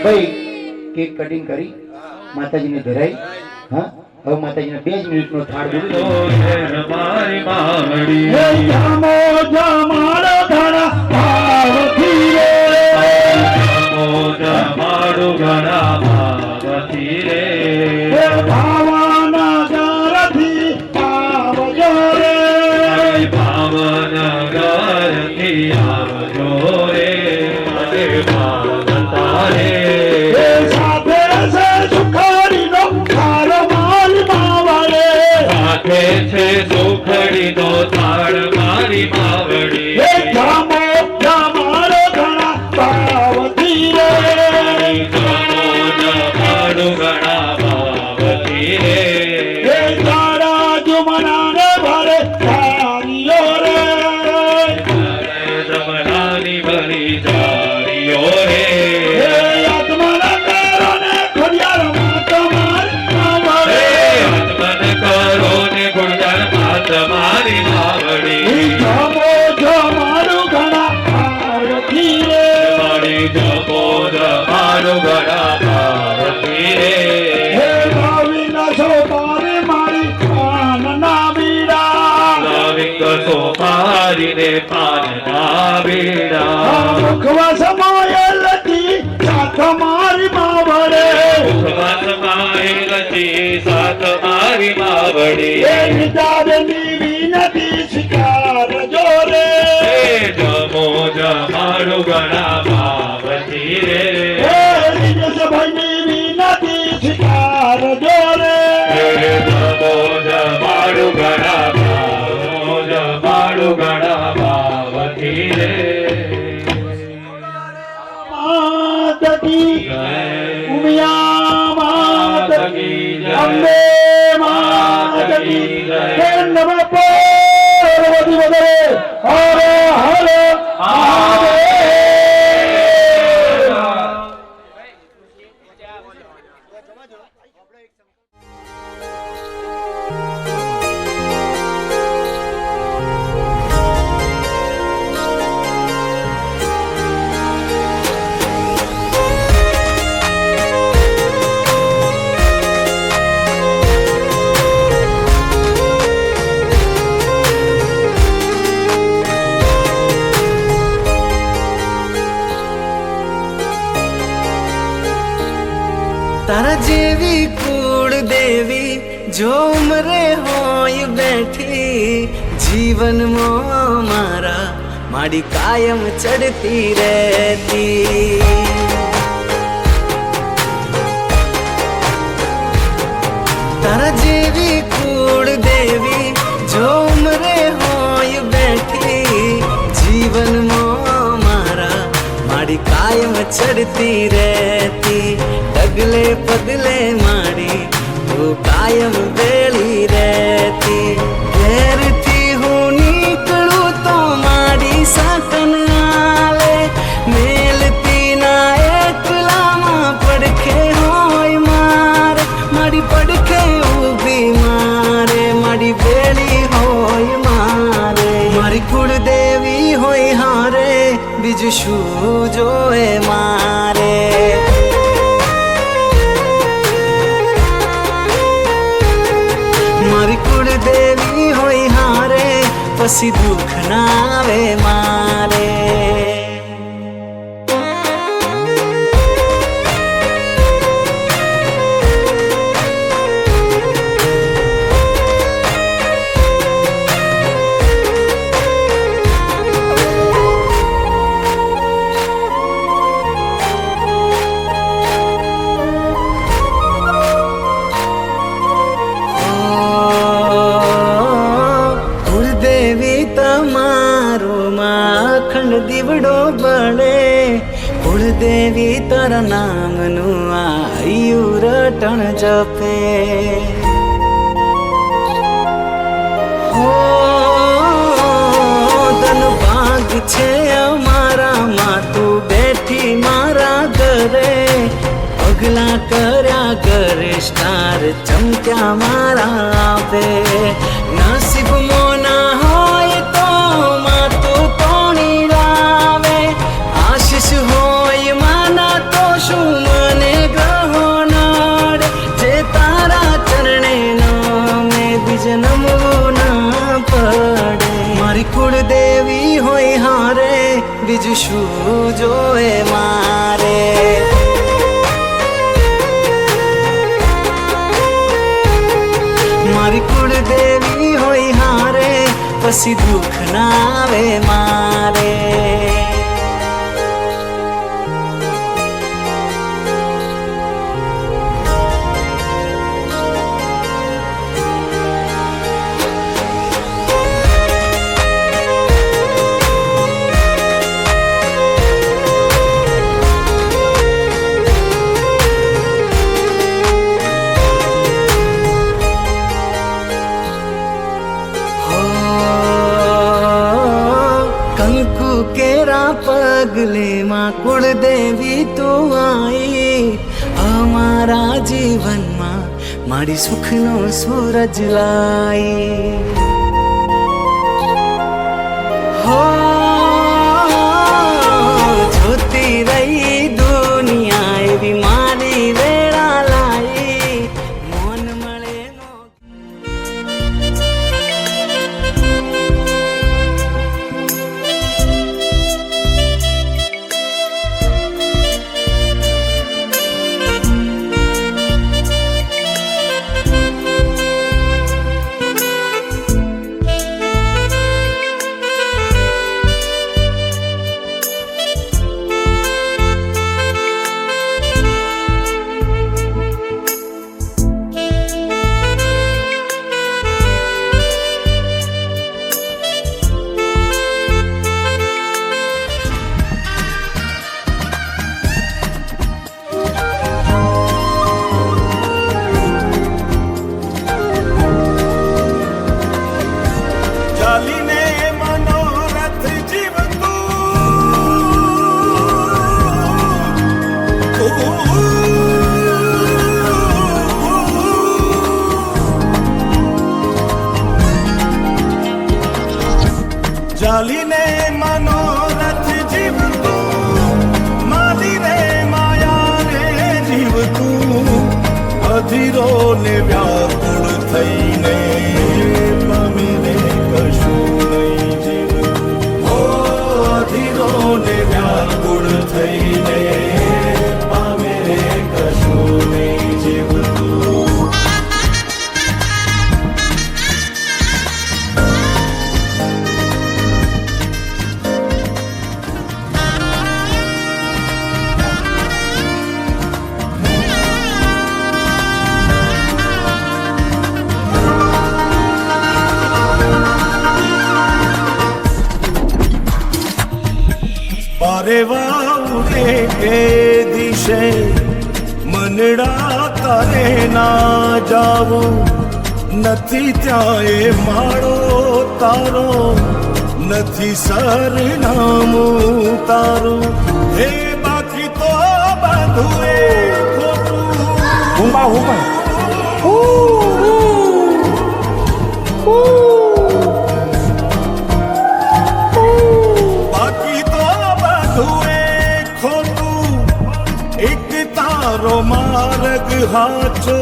ભાઈ કેક કટિંગ કરી માતાજીને ધરાઈ. હા હવે માતાજીને 2 મિનિટનો થાળ દીધો. મારી માવડી જામો જમાડો ઘણા ભાવથી રે મારું ઘણા ભાવથી રે ભાવના ઘરથી આવજો રે ભાવનગરથી આવજો રે ભાવતા રે સાથે છે સુખાડીનો ખારો માલ માવડે સાથે છે સુખડીનો થાળ મારી માવડી જામો જમાડો ઘણા ભાવથી રે મારું ઘણા ભાવથી રે તારા જુમનાને ભરે થાળીઓ રે જમનાની ભરી જારીઓ રે આત્માના કારણે ખોડિયારમાં તમાર માવડે મન કરો ને ગુણગાન માત મારી માવડી જામો જમાડો ઘણા ભાવથી રે મારી જપો મારું ઘણા ભાવથી રે હે ભાવિના સોપારી મારી પાનના બીડા નાવિક સોપારીને પાનના બેડા મુખવા સમાયેલથી સાથ મારી માવડે મુખમાં સમાયેલથી સાથ મારી માવડી એ વિચારની વિનતી સ્વીકાર જોરે જમો જમાડું ઘણા ભાવથી રે હે ભાઈની વિનતી સ્વીકાર જોરે જમો જમાડું ઘણા ભાવથી રે માત કી ઉમિયા માત કી અંબે માત કી હે નમઃ પાર્વતી વગરે હર હર મહાદેવ. તારા જેવી કુળ દેવી જો ઉમરે હોય બેઠી જીવનમાં મારા માડી કાયમ ચડતી રહેતી. તારા જેવી કુળ દેવી જો ઉમરે હોય બેઠી જીવનમાં મારા માડી કાયમ ચડતી રહેતી. ડગલે પગલે માડી તું કાયમ વેળી રહેતી. ઘેરથી હું નીકળું તો માડી સાકન આલે મેલતી ના એકલામાં પડખે હોય મારે માડી પડખે ઊભી મારે માડી વેળી હોય મારે મારી કુળદેવી હોય હારે બીજું શું જોએ મારે. મારી કુળદેવી હોય હારે પછી દુઃખ ના આવે મારે. કુળદેવી તમારો કાન દીવડો બળે કુળદેવી તારા નામનું આયુ રટણ જપે હો તન ભાગ છે અમારામાં તું બેઠી મારા ઘરે પગલા કર્યા કરે સ્ટાર ચમક્યા મારા આપે નસીબ મોના હોય તો માં તું તોણી લાવે આશીષ હોય માના તો શું મને ગ્રહો નડ જે તારા ચરણે નામે બીજ નમવું ના પડે મારી કુળદેવી હોય હારે બીજું શું જોએ મારે મારી કુળદેવી હોય હારે પછી દુઃખ ના આવે મારે કંકુ કેરા પગલે માં કુળદેવી તું આઈ અમારા જીવનમાં મારી સુખનો સૂરજ લાઈ હો જોતી રહી દુનિયા એવી મારી વેળા લાઈ મોન મળે ચાલીને મનોરથ જીવતું ચાલીને મનોરથ જીવતું મારી રે માયા રે જીવતું અધીરો ને વ્યાકુળ થઈને પામે રે કશું નહીં જીવતું હો અધીરો ને વ્યાકુળ થઈને પામે રે કશું નહીં જીવતું પારે વાઉરે કે દિશે મનડા તારે ના જાવું નથી ત્યાં એ માળો તારો નથી સરનામું તારું હે બાકી તો બધું એ ખોટું બાકી તો બધું એ ખોટું એક તારો માર્ગ હાચો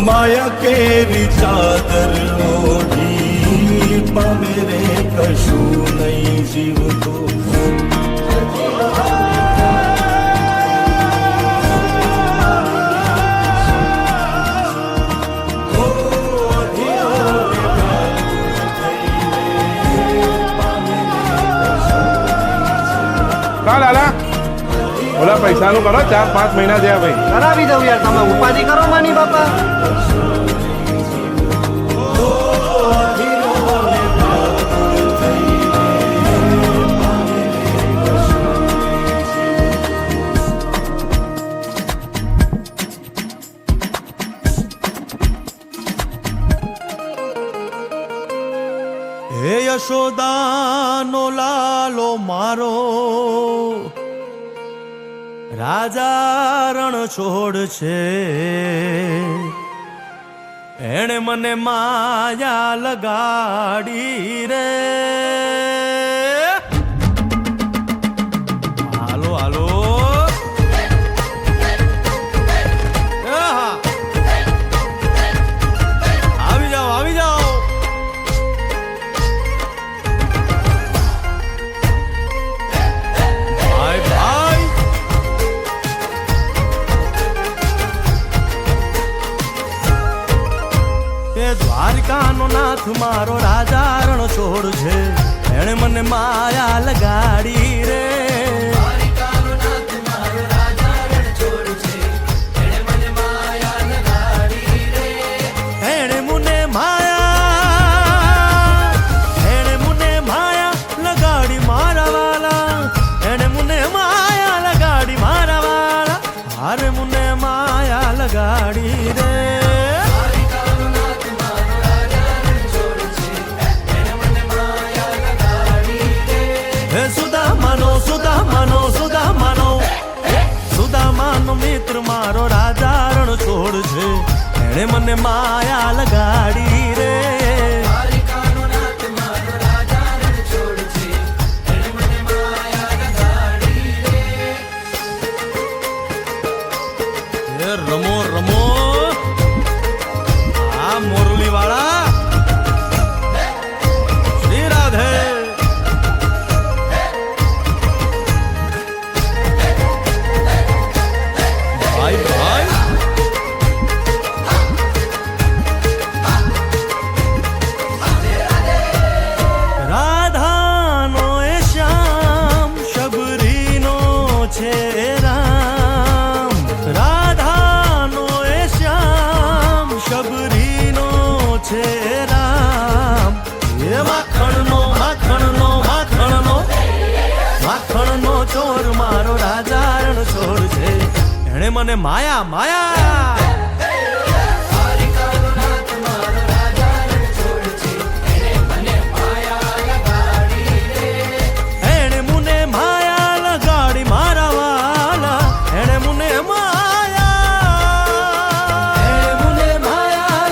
માયા કેરી ચાદર ઓઢી પામે રે કશું નહીં જીવતું લાલા ઓલા પૈસાનું કરો 4-5 મહિના થયા ભાઈ કરાવી દઉં યાર તમે ઉપાધિ કરો માની બાપા વાલો મારો રાજા રણ છોડ છે, એણે મને માયા લગાડી રે. હાલો હાલો આવી જાઓ આવી જાઓ. ભાઈ ભાઈ એ દ્વારકાનો નાથ મારો રાજા રણ છોડ છે, એણે મને માયા લગાડી રે. એણે મને માયા લગાડી મારા વાલા, એણે મને માયા લગાડી મારા વાલા, હારે મને માયા લગાડી રે. સુદામાનો મિત્ર મારો રાજા રણ છોડ છે, એણે મને માયા લગાડી રે. રમો રમો આ મોરલી વાળા શ્રી રાધે. ભાઈ ભાઈ રાધાનો એ શ્યામ શબરીનો છે રામ, રાધાનો એ શ્યામ શબરીનો છે રામ. એ માખણનો માખણનો માખણનો માખણનો ચોર મારો રાજા રણ છોડ છે, એણે મને માયા માયા. એણે મને માયા લગાડી મારા વાલા, એણે મને માયા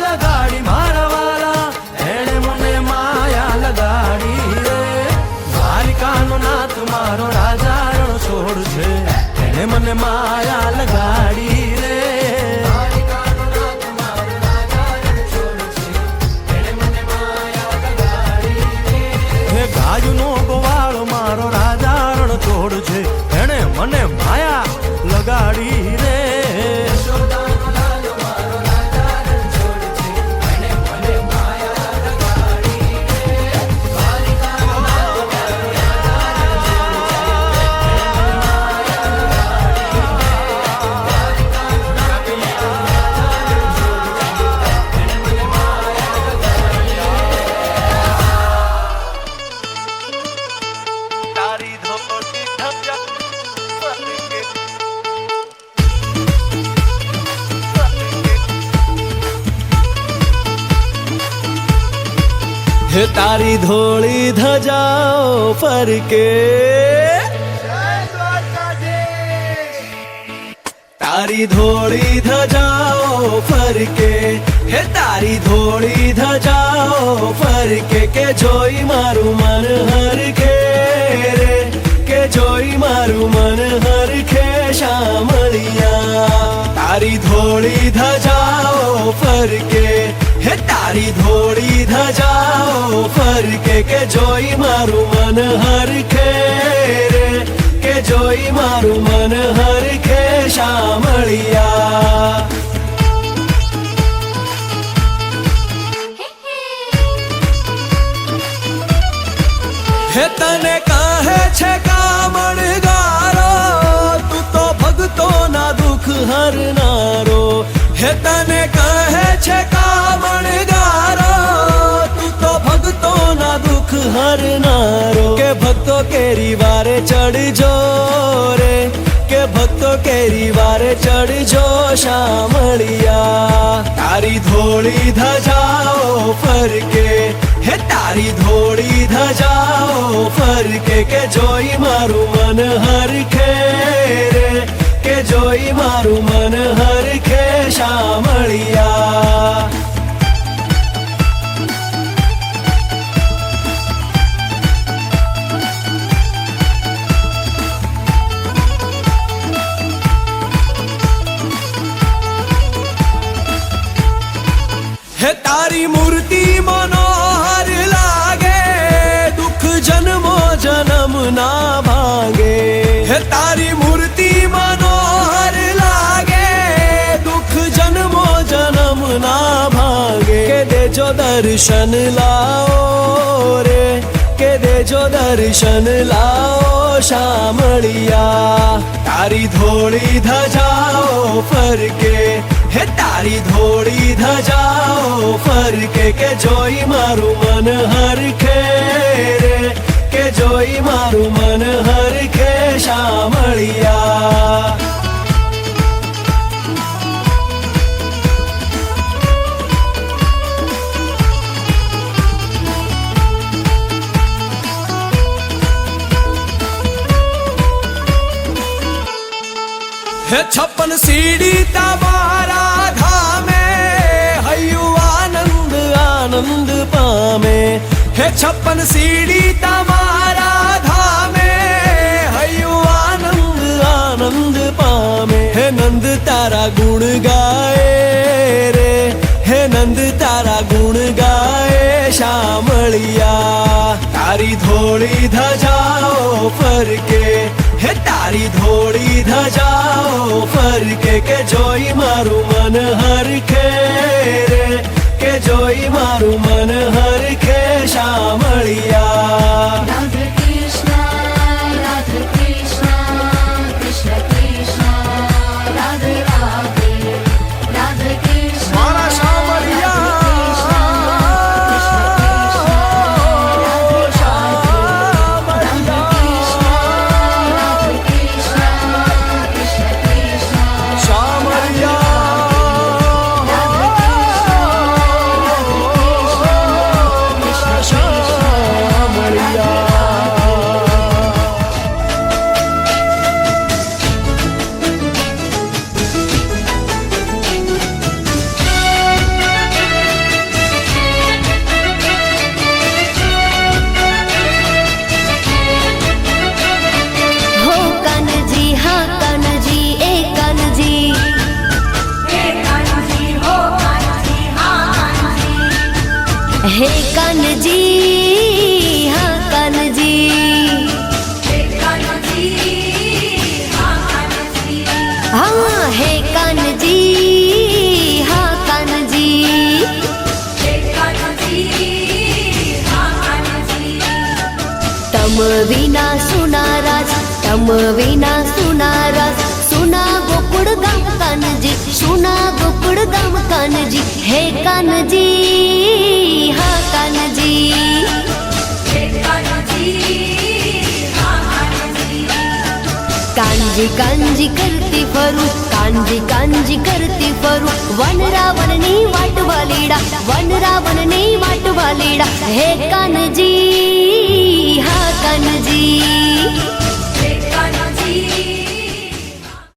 લગાડી મારા વાલા, એણે મને માયા લગાડી રે. દ્વારિકાનો નાથ મારો રાજા રણ છોડ છે, એણે મને માયા લગાડી રે. હે ગાયનો ગોવાળો મારો રાજા રણ છોડ છે, એણે મને માયા લગાડી રે. હે તારી ધોળી ધજાઓ ફરકે, તારી ધોળી ધજાઓ ફરકે, હે તારી ધોળી ધજાઓ ફરકે, કે જોઈ મારું મન હરખે રે, કે જોઈ મારું મન હરખે શામળિયા. તારી ધોળી ધજાઓ ફરકે, હે તારી ધોળી ધજાઓ ફરકે, કે જોઈ મારું મન હરખે રે, કે જોઈ મારું મન હરખે શામળિયા. હે તને કહે છે કામણગારો, તું તો ભક્તોના દુઃખ હરનારો. હે તને કહે છે કામણગારો, તું તો ભક્તોના દુઃખ હરનારો. કે ભક્તો કેરી વારે ચડજો રે, કે ભક્તો કેરી વારે ચડજો શામળિયા. તારી ધોળી ધજાઓ ફરકે, હે તારી ધોળી ધજાઓ ફરકે કે જોઈ મારું મન હરખે રે કે જોઈ મારું મન હરખે શામળિયા હે તારી મૂર્તિ મનોહર લાગે દુઃખ જન્મો જન્મ ના ભાગે હે તારી મૂર્તિ મનોહર લાગે દુઃખ જન્મો જન્મ ના ભાગે કે દેજો દર્શન લાઓ રે કે દેજો દર્શન લાઓ શામળિયા તારી ધોળી ધજાઓ ફરકે હે તારી ધોળી ધજાઓ ફરકે કે જોઈ મારું મન હરખે રે કે જોઈ મારું મન હરખે શામળિયા હે છપ્પન સીડી તમારા ધામે હૈયું આનંદ આનંદ પામે હે છપ્પન સીડી તમારા ધામે હૈયું આનંદ આનંદ પામે હે નંદ તારા ગુણ ગાય રે હે નંદ તારા ગુણ ગાય શામળિયા તારી ધોળી ધજાઓ ફરકે હે તારી ધોળી ધજાઓ ફરકે કે જોઈ મારું મન હરખે રે કે જોઈ મારું મન હરખે શામળિયા राधे कृष्णा कृष्ण कृष्ण राधे राधे राधे कृष्ण મારા શામળિયા हो कान्हजी हाँ कान्हजी ए कान्हजी हे कान्हजी हाँ कान्हजी हाँ हे कान्हजी हाँ कान्हजी तम विना सुनाराज तम विना सुनाराज सुना गोकुड़ गाम कान्हजी सुना गोकुड़ गाम कान्हजी हे कान्हजी हाँ कान्हजी कांजी कांजी करती फरू कांजी कांजी करती फरू वन रावण नी वाट वालीड़ा वन रावण नी वाट वालीड़ा हे कान्हजी हाँ कान्हजी